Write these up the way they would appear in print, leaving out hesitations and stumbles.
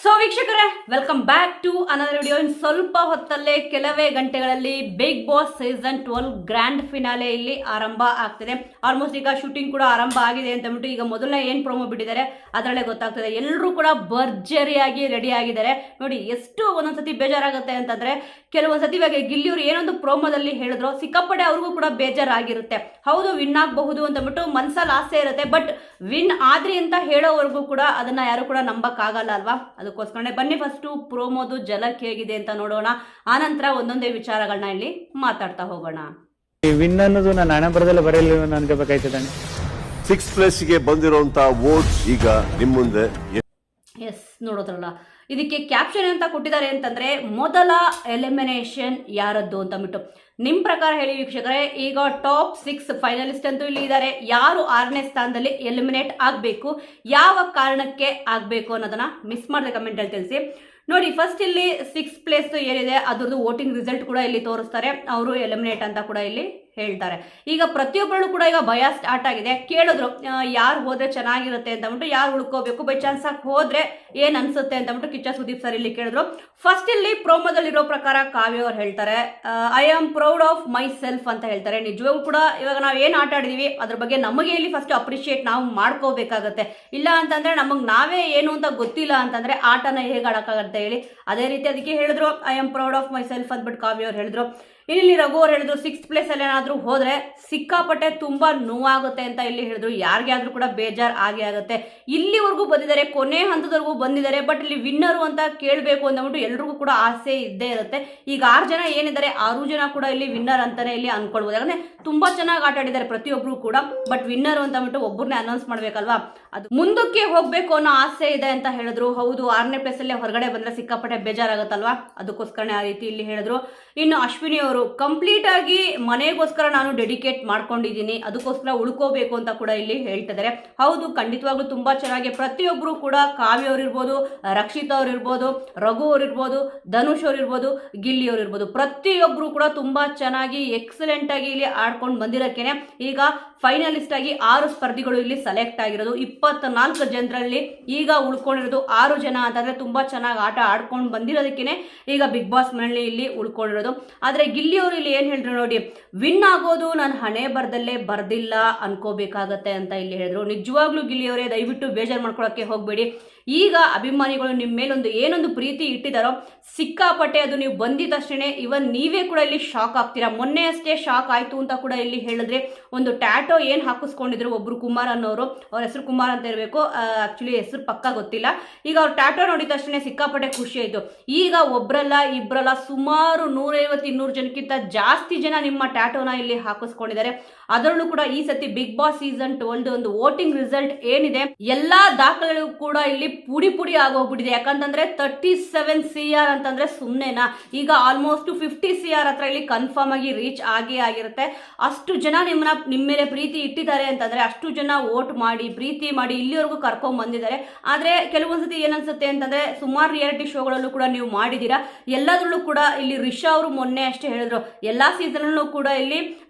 So ವೀಕ್ಷಕರೇ, welcome back to another video. ಇನ್ ಸ್ವಲ್ಪ ಹೊತ್ತಲ್ಲೇ ಕೆಲವೇ ಗಂಟೆಗಳಲ್ಲಿ Bigg Boss season 12 grand finale ಇಲ್ಲಿ ಆರಂಭ ಆಗ್ತಿದೆ. ಆಲ್ಮೋಸ್ಟ್ ಈಗ ಶೂಟಿಂಗ್ ಕೂಡ ಆರಂಭ ಆಗಿದೆ ಅಂತ ಅಂದ್ಬಿಟ್ಟು ಈಗ ಮೊದಲನೇ ಏನು ಪ್ರೋಮೋ ಬಿಟ್ಟಿದ್ದಾರೆ ಅದರಲ್ಲೇ ಗೊತ್ತಾಗ್ತದೆ. ಎಲ್ಲರೂ ಕೂಡ ಭರ್ಜರಿಯಾಗಿ ರೆಡಿ ಆಗಿದ್ದಾರೆ. ನೋಡಿ ಎಷ್ಟು ಒಂದೊಂದ್ಸತಿ ಬೇಜಾರಾಗುತ್ತೆ ಅಂತಂದ್ರೆ, ಕೆಲವೊಂದ್ಸತಿ ಇವಾಗ ಗಿಲ್ಲಿಯವರು ಏನೊಂದು ಪ್ರೋಮೋದಲ್ಲಿ ಹೇಳಿದ್ರು ಸಿಕ್ಕಾಪಟ್ಟೆ ಅವ್ರಿಗೂ ಕೂಡ ಬೇಜಾರಾಗಿರುತ್ತೆ. ಹೌದು, ವಿನ್ ಆಗಬಹುದು ಅಂತ ಅಂದ್ಬಿಟ್ಟು ಮನ್ಸಲ್ಲಿ ಆಸೆ ಇರುತ್ತೆ, ಬಟ್ ವಿನ್ ಆದ್ರಿ ಅಂತ ಹೇಳೋವರೆಗೂ ಕೂಡ ಅದನ್ನ ಯಾರು ಕೂಡ ನಂಬಕ್ಕಾಗಲ್ಲ ಅಲ್ವಾ. ಅದಕ್ಕೋಸ್ಕರ ಬನ್ನಿ ಫಸ್ಟ್ ಪ್ರೋಮೋದು ಜಲಕ್ ಹೇಗಿದೆ ಅಂತ ನೋಡೋಣ. ಆನಂತರ ಒಂದೊಂದೇ ವಿಚಾರಗಳನ್ನ ಇಲ್ಲಿ ಮಾತಾಡ್ತಾ ಹೋಗೋಣ. ವಿನ್ ಅನ್ನೋದು ನಾನು ಹಣ ಬರದಲ್ಲ ಬರೆಯಲ್ಲ ಅನ್ಕೋಬೇಕಾಯ್ತದೆ. 6+ ಗೆ ಬಂದಿರುವಂತ ವೋಟ್ಸ್ ಈಗ ನಿಮ್ಮ ಮುಂದೆ. ಎಸ್, ನೋಡೋದ್ರಲ್ಲ, ಇದಕ್ಕೆ ಕ್ಯಾಪ್ಷನ್ ಅಂತ ಕೊಟ್ಟಿದ್ದಾರೆ ಅಂತಂದ್ರೆ ಮೊದಲ ಎಲಿಮಿನೇಷನ್ ಯಾರದ್ದು ಅಂತ ಅಂದ್ಬಿಟ್ಟು. ನಿಮ್ ಪ್ರಕಾರ ಹೇಳಿ ವೀಕ್ಷಕರೇ, ಈಗ ಟಾಪ್ 6 ಫೈನಲಿಸ್ಟ್ ಅಂತೂ ಇಲ್ಲಿ ಇದ್ದಾರೆ. ಯಾರು 6ನೇ ಸ್ಥಾನದಲ್ಲಿ ಎಲಿಮಿನೇಟ್ ಆಗಬೇಕು, ಯಾವ ಕಾರಣಕ್ಕೆ ಆಗಬೇಕು ಅನ್ನೋದನ್ನ ಮಿಸ್ ಮಾಡದೆ ಕಮೆಂಟ್ ಅಲ್ಲಿ ತಿಳಿಸಿ. ನೋಡಿ, ಫಸ್ಟ್ ಇಲ್ಲಿ 6th ಪ್ಲೇಸ್ ಏನಿದೆ ಅದ್ರದ್ದು ವೋಟಿಂಗ್ ರಿಸಲ್ಟ್ ಕೂಡ ಇಲ್ಲಿ ತೋರಿಸ್ತಾರೆ. ಅವರು ಎಲಿಮಿನೇಟ್ ಅಂತ ಕೂಡ ಇಲ್ಲಿ ಹೇಳ್ತಾರೆ. ಈಗ ಪ್ರತಿಯೊಬ್ಬರು ಕೂಡ ಈಗ ಭಯ ಸ್ಟಾರ್ಟ್ ಆಗಿದೆ. ಕೇಳಿದ್ರು ಯಾರು ಹೋದ್ರೆ ಚೆನ್ನಾಗಿರುತ್ತೆ ಅಂತ ಅಂದ್ಬಿಟ್ಟು, ಯಾರು ಉಳ್ಕೋಬೇಕು, ಬೈ ಚಾನ್ಸ್ ಆಗಿ ಹೋದ್ರೆ ಏನ್ ಅನ್ಸುತ್ತೆ ಅಂತ ಅಂದ್ಬಿಟ್ಟು ಕಿಚ್ಚ ಸುದೀಪ್ ಸರ್ ಇಲ್ಲಿ ಕೇಳಿದ್ರು. ಫಸ್ಟ್ ಇಲ್ಲಿ ಪ್ರೋಮೋದಲ್ಲಿ ಇರೋ ಪ್ರಕಾರ ಕಾವ್ಯ ಅವ್ರು ಹೇಳ್ತಾರೆ, I am proud of my self ಅಂತ ಹೇಳ್ತಾರೆ. ನಿಜವಾಗೂ ಕೂಡ ಇವಾಗ ನಾವು ಏನ್ ಆಟ ಆಡಿದೀವಿ ಅದ್ರ ಬಗ್ಗೆ ನಮಗೆ ಇಲ್ಲಿ ಫಸ್ಟ್ ಅಪ್ರಿಶಿಯೇಟ್ ನಾವು ಮಾಡ್ಕೋಬೇಕಾಗತ್ತೆ. ಇಲ್ಲ ಅಂತಂದ್ರೆ ನಮಗ್ ನಾವೇ ಏನು ಅಂತ ಗೊತ್ತಿಲ್ಲ ಅಂತಂದ್ರೆ ಆಟನ ಹೇಗೆ ಆಡಕ್ಕಾಗತ್ತೆ ಹೇಳಿ. ಅದೇ ರೀತಿ ಅದಕ್ಕೆ ಹೇಳಿದ್ರು I am proud of my self ಅಂದ್ಬಿಟ್ಟು ಕಾವ್ಯ ಅವ್ರು ಹೇಳಿದ್ರು. ಇಲ್ಲಿ ರಘು ಅವ್ರು ಹೇಳಿದ್ರು 6th ಪ್ಲೇಸ್ ಅಲ್ಲಿ ಏನಾದ್ರು ಹೋದ್ರೆ ಸಿಕ್ಕಾಪಟ್ಟೆ ತುಂಬಾ ನೋವಾಗುತ್ತೆ ಅಂತ ಇಲ್ಲಿ ಹೇಳಿದ್ರು. ಯಾರಿಗೆ ಆದ್ರೂ ಕೂಡ ಬೇಜಾರ್ ಆಗೇ ಆಗುತ್ತೆ. ಇಲ್ಲಿವರೆಗೂ ಬಂದಿದ್ದಾರೆ, ಕೊನೆ ಹಂತದವರೆಗೂ ಬಂದಿದ್ದಾರೆ, ಬಟ್ ಇಲ್ಲಿ ವಿನ್ನರು ಅಂತ ಕೇಳಬೇಕು ಅಂದ್ಬಿಟ್ಟು ಎಲ್ರಿಗೂ ಕೂಡ ಆಸೆ ಇದ್ದೇ ಇರುತ್ತೆ. ಈಗ 6 ಜನ ಏನಿದ್ದಾರೆ 6 ಜನ ಕೂಡ ಇಲ್ಲಿ ವಿನ್ನರ್ ಅಂತಾನೆ ಇಲ್ಲಿ ಅನ್ಕೊಳ್ಬಹುದು. ಯಾಕಂದ್ರೆ ತುಂಬಾ ಚೆನ್ನಾಗಿ ಆಟ ಆಡಿದ್ದಾರೆ ಪ್ರತಿಯೊಬ್ರು ಕೂಡ, ಬಟ್ ವಿನ್ನರ್ ಅಂತ ಅಂದ್ಬಿಟ್ಟು ಒಬ್ಬರನ್ನೇ ಅನೌನ್ಸ್ ಮಾಡ್ಬೇಕಲ್ವಾ. ಅದು ಮುಂದಕ್ಕೆ ಹೋಗ್ಬೇಕು ಅನ್ನೋ ಆಸೆ ಇದೆ ಅಂತ ಹೇಳಿದ್ರು. ಹೌದು, 6ನೇ ಪ್ಲೇಸ್ ಅಲ್ಲೇ ಹೊರಗಡೆ ಬಂದ್ರೆ ಸಿಕ್ಕಾಪಟ್ಟೆ ಬೇಜಾರಾಗತ್ತಲ್ವಾ, ಅದಕ್ಕೋಸ್ಕರನೇ ಆ ರೀತಿ ಇಲ್ಲಿ ಹೇಳಿದ್ರು. ಇನ್ನು ಅಶ್ವಿನಿ ಅವರು ಕಂಪ್ಲೀಟ್ ಆಗಿ ಮನೆಗೋಸ್ಕರ ನಾನು ಡೆಡಿಕೇಟ್ ಮಾಡ್ಕೊಂಡಿದ್ದೀನಿ, ಅದಕ್ಕೋಸ್ಕರ ಉಳ್ಕೋಬೇಕು ಅಂತ ಕೂಡ ಇಲ್ಲಿ ಹೇಳ್ತಿದ್ದಾರೆ. ಹೌದು, ಖಂಡಿತವಾಗ್ಲೂ ತುಂಬಾ ಚೆನ್ನಾಗಿ ಪ್ರತಿಯೊಬ್ರು ಕೂಡ ಕಾವ್ಯ ಅವ್ರು ಇರ್ಬೋದು, ರಕ್ಷಿತಾ ಅವ್ರು ಇರ್ಬೋದು, ರಘು ಅವ್ರು ಇರ್ಬೋದು, ಧನುಷ್ ಅವ್ರು ಇರ್ಬೋದು, ಗಿಲ್ಲಿ ಅವ್ರು ಇರ್ಬೋದು, ಪ್ರತಿಯೊಬ್ರು ಕೂಡ ತುಂಬಾ ಚೆನ್ನಾಗಿ ಎಕ್ಸಲೆಂಟ್ ಆಗಿ ಇಲ್ಲಿ ಆಡ್ಕೊಂಡು ಬಂದಿರೋಕೆನೆ ಈಗ ಫೈನಲಿಸ್ಟ್ ಆಗಿ 6 ಸ್ಪರ್ಧಿಗಳು ಇಲ್ಲಿ ಸೆಲೆಕ್ಟ್ ಆಗಿರೋದು. 24 ಜನರಲ್ಲಿ ಈಗ ಉಳ್ಕೊಂಡಿರೋದು 6 ಜನ ಅಂತಂದ್ರೆ ತುಂಬಾ ಚೆನ್ನಾಗಿ ಆಟ ಆಡ್ಕೊಂಡು ಬಂದಿರೋದಕ್ಕೇನೆ ಈಗ ಬಿಗ್ ಬಾಸ್ ಮನೆಯಲ್ಲಿ ಇಲ್ಲಿ ಉಳ್ಕೊಂಡಿರೋದು. ಆದ್ರೆ ಗಿಲ್ಲಿ ಅವರು ಇಲ್ಲಿ ಏನ್ ಹೇಳಿದ್ರು ನೋಡಿ, ವಿನ್ ಆಗೋದು ನಾನು ಹಣೆ ಬರ್ದಲ್ಲೇ ಬರ್ದಿಲ್ಲ ಅನ್ಕೋಬೇಕಾಗತ್ತೆ ಅಂತ ಇಲ್ಲಿ ಹೇಳಿದ್ರು. ನಿಜವಾಗ್ಲೂ ಗಿಲ್ಲಿ ಅವರೇ ದಯವಿಟ್ಟು ಬೇಜಾರು ಮಾಡ್ಕೊಳಕ್ಕೆ ಹೋಗ್ಬೇಡಿ. ಈಗ ಅಭಿಮಾನಿಗಳು ನಿಮ್ಮ ಮೇಲೊಂದು ಏನೊಂದು ಪ್ರೀತಿ ಇಟ್ಟಿದಾರೋ ಸಿಕ್ಕಾಪಟ್ಟೆ ಅದು ನೀವು ಬಂದಿದ ತಕ್ಷಣ ಇವನ್ ನೀವೇ ಕೂಡ ಇಲ್ಲಿ ಶಾಕ್ ಆಗ್ತೀರಾ. ಮೊನ್ನೆ ಅಷ್ಟೇ ಶಾಕ್ ಆಯ್ತು ಅಂತ ಕೂಡ ಇಲ್ಲಿ ಹೇಳಿದ್ರೆ, ಒಂದು ಟ್ಯಾಟೋ ಏನ್ ಹಾಕಿಸ್ಕೊಂಡಿದ್ರು ಒಬ್ರು ಕುಮಾರ್ ಅನ್ನೋರು, ಅವ್ರ ಹೆಸರು ಕುಮಾರ್ ಅಂತ ಇರಬೇಕು, ಆಕ್ಚುಲಿ ಹೆಸರು ಪಕ್ಕ ಗೊತ್ತಿಲ್ಲ. ಈಗ ಅವ್ರ ಟ್ಯಾಟೋ ನೋಡಿದ ತಕ್ಷಣ ಸಿಕ್ಕಾಪಟ್ಟೆ ಖುಷಿ ಆಯ್ತು. ಈಗ ಒಬ್ರಲ್ಲ ಇಬ್ರಲ್ಲ ಸುಮಾರು 150-200 ಜನಕ್ಕಿಂತ ಜಾಸ್ತಿ ಜನ ನಿಮ್ಮ ಟ್ಯಾಟೋನ ಇಲ್ಲಿ ಹಾಕಿಸ್ಕೊಂಡಿದ್ದಾರೆ. ಅದರಲ್ಲೂ ಕೂಡ ಈ ಸತಿ ಬಿಗ್ ಬಾಸ್ ಸೀಸನ್ 12 ಒಂದು ವೋಟಿಂಗ್ ರಿಸಲ್ಟ್ ಏನಿದೆ ಎಲ್ಲಾ ದಾಖಲೆಗಳು ಕೂಡ ಇಲ್ಲಿ ಪುಡಿ ಪುಡಿ ಆಗೋಗ್ಬಿಟ್ಟಿದೆ. ಯಾಕಂತಂದ್ರೆ 37 CR ಅಂತಂದ್ರೆ ಸುಮ್ನೆನಾ, ಈಗ ಆಲ್ಮೋಸ್ಟ್ 50 CR ಹತ್ರ ಇಲ್ಲಿ ಕನ್ಫರ್ಮ್ ಆಗಿ ರೀಚ್ ಆಗೇ ಆಗಿರುತ್ತೆ. ಅಷ್ಟು ಜನ ನಿಮ್ಮ ಮೇಲೆ ಪ್ರೀತಿ ಇಟ್ಟಿದ್ದಾರೆ ಅಂತಂದ್ರೆ, ಅಷ್ಟು ಜನ ವೋಟ್ ಮಾಡಿ ಪ್ರೀತಿ ಮಾಡಿ ಇಲ್ಲಿವರೆಗೂ ಕರ್ಕೊಂಡ್ ಬಂದಿದ್ದಾರೆ. ಆದ್ರೆ ಕೆಲವೊಂದ್ಸತಿ ಏನನ್ಸುತ್ತೆ ಅಂತಂದ್ರೆ, ಸುಮಾರು ರಿಯಾಲಿಟಿ ಶೋಗಳಲ್ಲೂ ಕೂಡ ನೀವು ಮಾಡಿದೀರಾ, ಎಲ್ಲದರಲ್ಲೂ ಕೂಡ ಇಲ್ಲಿ ರಿಷಾ ಅವರು ಮೊನ್ನೆ ಅಷ್ಟೇ ಹೇಳಿದ್ರು ಎಲ್ಲಾ ಸೀಸನ್ ಕೂಡ ಇಲ್ಲಿ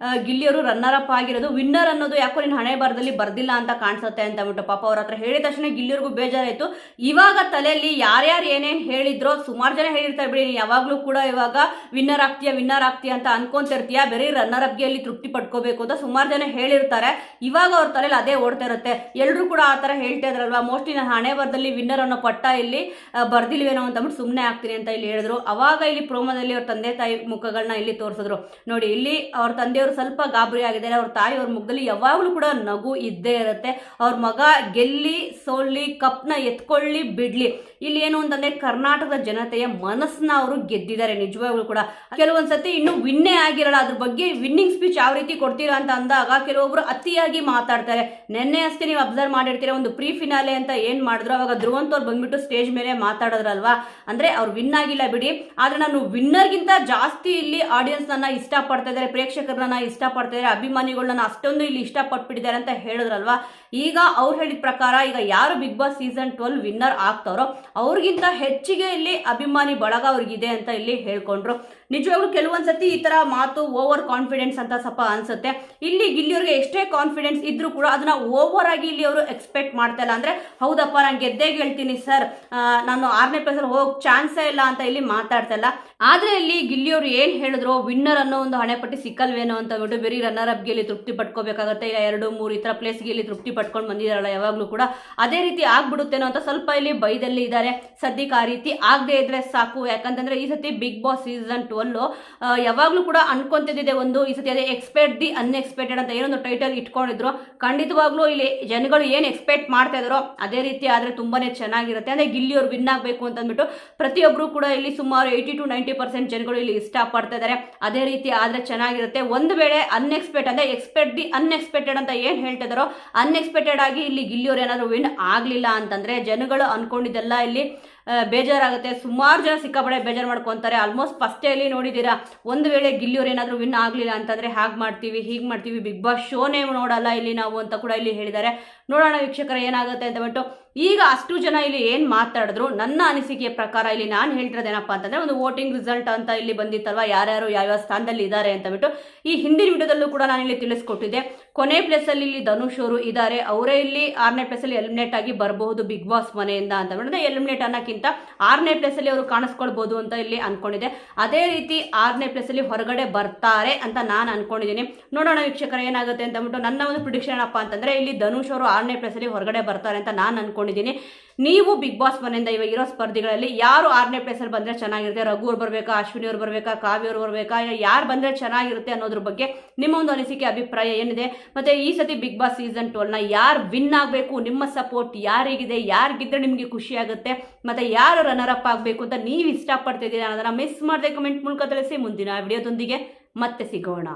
ಗಿಲ್ಲಿಯವರು ರನ್ನರ್ ಅಪ್ ಆಗಿರೋದು, ವಿನ್ನರ್ ಅನ್ನೋದು ಯಾಕೋ ನಿನ್ನ ಹಣೆ ಬರದಲ್ಲಿ ಬರ್ದಿಲ್ಲ ಅಂತ ಕಾಣಿಸುತ್ತೆ ಅಂತ ಅಂದ್ಬಿಟ್ಟು ಪಾಪ ಅವ್ರ ಹತ್ರ ಹೇಳಿದ ತಕ್ಷಣ ಗಿಲ್ಲಿಯವ್ರಿಗೂ ಬೇಜಾರಾಯ್ತು. ಇವಾಗ ತಲೆಯಲ್ಲಿ ಯಾರ್ಯಾರು ಏನೇನ್ ಹೇಳಿದ್ರೋ ಸುಮಾರು ಜನ ಹೇಳಿರ್ತಾರೆ ಬಿಡಿ, ಯಾವಾಗ್ಲೂ ಕೂಡ ಇವಾಗ ವಿನ್ನರ್ ಆಗ್ತೀಯ ಅಂತ ಅನ್ಕೊಂತಿರ್ತೀಯ, ಬೇರೆ ರನ್ನರ್ ಅಪ್ಗೆ ಅಲ್ಲಿ ತೃಪ್ತಿ ಪಡ್ಕೋಬೇಕು ಅಂತ ಸುಮಾರು ಜನ ಹೇಳಿರ್ತಾರೆ. ಇವಾಗ ಅವ್ರ ತಲೆಯಲ್ಲಿ ಅದೇ ಓಡ್ತಾ ಇರುತ್ತೆ. ಎಲ್ಲರೂ ಕೂಡ ಆ ತರ ಹೇಳ್ತಾ ಇದ್ರಲ್ವಾ, ಮೋಸ್ಟ್ಲಿ ನಾನು ಹಣೆ ಬರದಲ್ಲಿ ವಿನ್ನರ್ ಅನ್ನೋ ಪಟ್ಟ ಇಲ್ಲಿ ಬರ್ದಿಲ್ವೇನೋ ಅಂತ ಅಂದ್ಬಿಟ್ಟು ಸುಮ್ಮನೆ ಆಗ್ತೀನಿ ಅಂತ ಇಲ್ಲಿ ಹೇಳಿದ್ರು. ಅವಾಗ ಇಲ್ಲಿ ಪ್ರೋಮೋದಲ್ಲಿ ಅವ್ರ ತಂದೆ ತಾಯಿ ಮುಖಗಳನ್ನ ಇಲ್ಲಿ ತೋರಿಸಿದ್ರು. ನೋಡಿ, ಇಲ್ಲಿ ಅವ್ರ ತಂದೆಯವರು ಸ್ವಲ್ಪ ಗಾಬರಿ ಆಗಿದ್ದಾರೆ, ಅವ್ರ ತಾಯಿ ಅವ್ರ ಮುಖದಲ್ಲಿ ಯಾವಾಗಲೂ ಕೂಡ ನಗು ಇದ್ದೇ ಇರುತ್ತೆ. ಅವ್ರ ಮಗ ಗೆಲ್ಲಿ ಸೋಲ್ಲಿ ಕಪ್ನ ಎತ್ಕೊಳ್ಳಿ ಬಿಡ್ಲಿ, ಇಲ್ಲಿ ಏನು ಅಂತಂದ್ರೆ ಕರ್ನಾಟಕದ ಜನತೆಯ ಮನಸ್ಸನ್ನ ಅವರು ಗೆದ್ದಿದ್ದಾರೆ ನಿಜವಾಗ್ಲೂ ಕೂಡ. ಕೆಲವೊಂದ್ಸತಿ ಇನ್ನು ವಿನ್ನೇ ಆಗಿರಲ್ಲ, ಅದ್ರ ಬಗ್ಗೆ ವಿನ್ನಿಂಗ್ ಸ್ಪೀಚ್ ಯಾವ ರೀತಿ ಕೊಡ್ತೀರಾ ಅಂತ ಅಂದಾಗ ಕೆಲವೊಬ್ರು ಅತಿಯಾಗಿ ಮಾತಾಡ್ತಾರೆ. ನೆನ್ನೆ ಅಷ್ಟೇ ನೀವು ಅಬ್ಸರ್ವ್ ಮಾಡಿರ್ತೀರ, ಒಂದು ಪ್ರೀ ಫಿನಾಲೆ ಅಂತ ಏನ್ ಮಾಡಿದ್ರು ಅವಾಗ ಧ್ರುವಂತ್ ಅವ್ರು ಬಂದ್ಬಿಟ್ಟು ಸ್ಟೇಜ್ ಮೇಲೆ ಮಾತಾಡಿದ್ರಲ್ವಾ, ಅಂದ್ರೆ ಅವ್ರು ವಿನ್ ಆಗಿಲ್ಲ ಬಿಡಿ, ಆದ್ರೆ ನಾನು ವಿನ್ನರ್ಗಿಂತ ಜಾಸ್ತಿ ಇಲ್ಲಿ ಆಡಿಯನ್ಸ್ ನನ್ನ ಇಷ್ಟಪಡ್ತಾ ಇದ್ದಾರೆ, ಪ್ರೇಕ್ಷಕರನ್ನ ಇಷ್ಟಪಡ್ತಾ ಇದ್ದಾರೆ, ಅಭಿಮಾನಿಗಳನ್ನ ಅಷ್ಟೊಂದು ಇಲ್ಲಿ ಇಷ್ಟಪಟ್ಬಿಟ್ಟಿದ್ದಾರೆ ಅಂತ ಹೇಳಿದ್ರಲ್ವಾ. ಈಗ ಅವ್ರು ಹೇಳಿದ ಪ್ರಕಾರ ಈಗ ಯಾರು ಬಿಗ್ ಬಾಸ್ ಸೀಸನ್ 12 ವಿನ್ನರ್ ಆಗ್ತಾರೋ ಅವ್ರಿಗಿಂತ ಹೆಚ್ಚಿಗೆ ಇಲ್ಲಿ ಅಭಿಮಾನಿ ಬಳಗ ಅವ್ರಿಗಿದೆ ಅಂತ ಇಲ್ಲಿ ಹೇಳ್ಕೊಂಡ್ರು. ನಿಜವಾಗ್ಲೂ ಕೆಲವೊಂದ್ಸತಿ ಈ ತರ ಮಾತು ಓವರ್ ಕಾನ್ಫಿಡೆನ್ಸ್ ಅಂತ ಸ್ವಲ್ಪ ಅನ್ಸುತ್ತೆ. ಇಲ್ಲಿ ಗಿಲ್ಲಿಯವ್ರಿಗೆ ಎಷ್ಟೇ ಕಾನ್ಫಿಡೆನ್ಸ್ ಇದ್ರೂ ಕೂಡ ಅದನ್ನ ಓವರ್ ಆಗಿ ಇಲ್ಲಿ ಅವರು ಎಕ್ಸ್ಪೆಕ್ಟ್ ಮಾಡ್ತಾ ಇಲ್ಲ. ಅಂದ್ರೆ ಹೌದಪ್ಪ ನಾನು ಗೆದ್ದೇ ಗೆಲ್ತೀನಿ ಸರ್, ನಾನು 6ನೇ ಪ್ಲೇಸಲ್ಲಿ ಹೋಗೋ ಚಾನ್ಸೇ ಇಲ್ಲ ಅಂತ ಇಲ್ಲಿ ಮಾತಾಡ್ತಾ ಇಲ್ಲ. ಆದ್ರೆ ಇಲ್ಲಿ ಗಿಲ್ಲಿಯವರು ಏನ್ ಹೇಳಿದ್ರು, ವಿನ್ನರ್ ಅನ್ನೋ ಒಂದು ಹಣೆಪಟ್ಟಿ ಸಿಕ್ಕಲ್ವೇನೋ ಅಂತ ಬಿಟ್ಟು ಬರೀ ರನ್ನರ್ ಅಪ್ಗೆ ಇಲ್ಲಿ ತೃಪ್ತಿ ಪಡ್ಕೋಬೇಕಾಗತ್ತೆ, ಇಲ್ಲ 2, 3 ಈ ತರ ಪ್ಲೇಸ್ಗೆ ಇಲ್ಲಿ ತೃಪ್ತಿ ಪಡ್ಕೊಂಡು ಬಂದಿದಾರಲ್ಲ ಯಾವಾಗ್ಲೂ ಕೂಡ ಅದೇ ರೀತಿ ಆಗ್ಬಿಡುತ್ತೇನೋ ಅಂತ ಸ್ವಲ್ಪ ಇಲ್ಲಿ ಬೈದಲ್ಲಿ ಇದ್ದಾರೆ. ಸದ್ಯಕ್ಕೆ ಆ ರೀತಿ ಆಗದೆ ಇದ್ರೆ ಸಾಕು. ಯಾಕಂತಂದ್ರೆ ಈ ಸತಿ ಬಿಗ್ ಬಾಸ್ ಸೀಸನ್ 12 ಯಾವಾಗ್ಲೂ ಕೂಡ ಅನ್ಕೊಂತಿದ್ದೆ ಒಂದು, ಈ ಸತಿ ಅದೇ ಎಕ್ಸ್ಪೆಕ್ಟ್ ದಿ ಅನ್ಎಕ್ಸ್ಪೆಕ್ಟೆಡ್ ಅಂತ ಏನೊಂದು ಟೈಟಲ್ ಇಟ್ಕೊಂಡಿದ್ರು. ಖಂಡಿತವಾಗ್ಲೂ ಇಲ್ಲಿ ಜನಗಳು ಏನ್ ಎಕ್ಸ್ಪೆಕ್ಟ್ ಮಾಡ್ತಾ ಇದಾರೋ ಅದೇ ರೀತಿ ಆದ್ರೆ ತುಂಬಾನೇ ಚೆನ್ನಾಗಿರುತ್ತೆ. ಅಂದ್ರೆ ಗಿಲ್ಲಿಯವ್ರು ವಿನ್ ಆಗ್ಬೇಕು ಅಂತ ಅಂದ್ಬಿಟ್ಟು ಪ್ರತಿಯೊಬ್ರು ಕೂಡ ಇಲ್ಲಿ ಸುಮಾರು 80 to 90% ಜನಗಳು ಇಲ್ಲಿ ಇಷ್ಟ ಪಡ್ತಾ ಇದ್ದಾರೆ. ಅದೇ ರೀತಿ ಆದ್ರೆ ಚೆನ್ನಾಗಿರುತ್ತೆ. ಒಂದು ವೇಳೆ ಅನ್ಎಕ್ಸ್ಪೆಕ್ಟ್ ಅಂದ್ರೆ ಎಕ್ಸ್ಪೆಕ್ಟ್ ದಿ ಅನ್ಎಕ್ಸ್ಪೆಕ್ಟೆಡ್ ಅಂತ ಏನ್ ಹೇಳ್ತಾ ಇದಾರೋ ಅನ್ಎಕ್ಸ್ಪೆಕ್ಟೆಡ್ ಆಗಿ ಇಲ್ಲಿ ಗಿಲ್ಲಿಯವ್ರು ಏನಾದ್ರು ವಿನ್ ಆಗ್ಲಿಲ್ಲ ಅಂತಂದ್ರೆ ಜನಗಳು ಅನ್ಕೊಂಡಿದ್ದೆಲ್ಲ ಇಲ್ಲಿ ಬೇಜಾರಾಗುತ್ತೆ. ಸುಮಾರು ಜನ ಸಿಕ್ಕಾಪಡೆ ಬೇಜಾರು ಮಾಡ್ಕೊಂತಾರೆ. ಆಲ್ಮೋಸ್ಟ್ ಫಸ್ಟೇ ಇಲ್ಲಿ ನೋಡಿದ್ದೀರಾ, ಒಂದು ವೇಳೆ ಗಿಲ್ಲಿಯವ್ರು ಏನಾದರೂ ವಿನ್ ಆಗಲಿಲ್ಲ ಅಂತಂದರೆ ಹಾಗೆ ಮಾಡ್ತೀವಿ ಹೀಗೆ ಮಾಡ್ತೀವಿ, ಬಿಗ್ ಬಾಸ್ ಶೋನೇ ನೋಡಲ್ಲ ಇಲ್ಲಿ ನಾವು ಅಂತ ಕೂಡ ಇಲ್ಲಿ ಹೇಳಿದ್ದಾರೆ. ನೋಡೋಣ ವೀಕ್ಷಕರ ಏನಾಗುತ್ತೆ ಅಂತ ಬಿಟ್ಟು. ಈಗ ಅಷ್ಟು ಜನ ಇಲ್ಲಿ ಏನು ಮಾತಾಡಿದ್ರು, ನನ್ನ ಅನಿಸಿಕೆಯ ಪ್ರಕಾರ ಇಲ್ಲಿ ನಾನು ಹೇಳ್ತಿರೋದೇನಪ್ಪ ಅಂತಂದರೆ, ಒಂದು ವೋಟಿಂಗ್ ರಿಸಲ್ಟ್ ಅಂತ ಇಲ್ಲಿ ಬಂದಿತ್ತಲ್ವ, ಯಾರ್ಯಾರು ಯಾವ್ಯಾವ ಸ್ಥಾನದಲ್ಲಿ ಇದ್ದಾರೆ ಅಂತ ಬಿಟ್ಟು ಈ ಹಿಂದಿನ ವಿಡಿಯೋದಲ್ಲೂ ಕೂಡ ನಾನು ಇಲ್ಲಿ ತಿಳಿಸ್ಕೊಟ್ಟಿದ್ದೆ. ಕೊನೆ ಪ್ಲೇಸಲ್ಲಿ ಇಲ್ಲಿ ಧನುಷ್ ಅವರು ಇದ್ದಾರೆ, ಅವರೇ ಇಲ್ಲಿ 6ನೇ ಪ್ಲೇಸಲ್ಲಿ ಎಲಿಮಿನೇಟ್ ಆಗಿ ಬರಬಹುದು ಬಿಗ್ ಬಾಸ್ ಮನೆಯಿಂದ ಅಂತ ಬಿಟ್ಟು, ಎಲಿಮಿನೇಟ್ ಅನ್ನೋಕ್ಕಿಂತ 6ನೇ ಪ್ಲೇಸಲ್ಲಿ ಅವರು ಕಾಣಿಸ್ಕೊಳ್ಬಹುದು ಅಂತ ಇಲ್ಲಿ ಅನ್ಕೊಂಡಿದೆ. ಅದೇ ರೀತಿ 6ನೇ ಪ್ಲೇಸಲ್ಲಿ ಹೊರಗಡೆ ಬರ್ತಾರೆ ಅಂತ ನಾನು ಅನ್ಕೊಂಡಿದ್ದೀನಿ. ನೋಡೋಣ ವೀಕ್ಷಕರ ಏನಾಗುತ್ತೆ ಅಂತ ಬಿಟ್ಟು. ನನ್ನ ಒಂದು ಪ್ರಿಡಿಕ್ಷನ್ ಏನಪ್ಪ ಅಂತಂದ್ರೆ ಇಲ್ಲಿ ಧನುಷ್ ಅವರು 6ನೇ ಪ್ಲೇಸಲ್ಲಿ ಹೊರಗಡೆ ಬರ್ತಾರೆ ಅಂತ ನಾನು ಅನ್ಕೊಂಡಿದ್ದೀನಿ. ನೀವು ಬಿಗ್ ಬಾಸ್ ಮನೆಯಿಂದ ಇವಾಗ ಇರೋ ಸ್ಪರ್ಧಿಗಳಲ್ಲಿ ಯಾರು 6ನೇ ಪ್ಲೇಸಲ್ಲಿ ಬಂದರೆ ಚೆನ್ನಾಗಿರುತ್ತೆ? ರಘು ಅವ್ರು ಬರಬೇಕಾ, ಅಶ್ವಿನಿ ಅವ್ರು ಬರಬೇಕಾ, ಕಾವ್ಯ ಅವ್ರು ಬರಬೇಕಾ, ಯಾರು ಬಂದರೆ ಚೆನ್ನಾಗಿರುತ್ತೆ ಅನ್ನೋದ್ರ ಬಗ್ಗೆ ನಿಮ್ಮ ಒಂದು ಅನಿಸಿಕೆ ಅಭಿಪ್ರಾಯ ಏನಿದೆ? ಮತ್ತು ಈ ಸತಿ ಬಿಗ್ ಬಾಸ್ ಸೀಸನ್ 12ನ ಯಾರು ವಿನ್ ಆಗಬೇಕು, ನಿಮ್ಮ ಸಪೋರ್ಟ್ ಯಾರಿಗಿದೆ, ಯಾರಿಗಿದ್ರೆ ನಿಮಗೆ ಖುಷಿ ಆಗುತ್ತೆ, ಮತ್ತು ಯಾರು ರನ್ನರ್ ಅಪ್ ಆಗಬೇಕು ಅಂತ ನೀವು ಇಷ್ಟಪಡ್ತಿದ್ದೀರಾ ಅನ್ನೋದನ್ನು ಮಿಸ್ ಮಾಡದೆ ಕಮೆಂಟ್ ಮೂಲಕ ತಿಳಿಸಿ. ಮುಂದಿನ ವಿಡಿಯೋದೊಂದಿಗೆ ಮತ್ತೆ ಸಿಗೋಣ.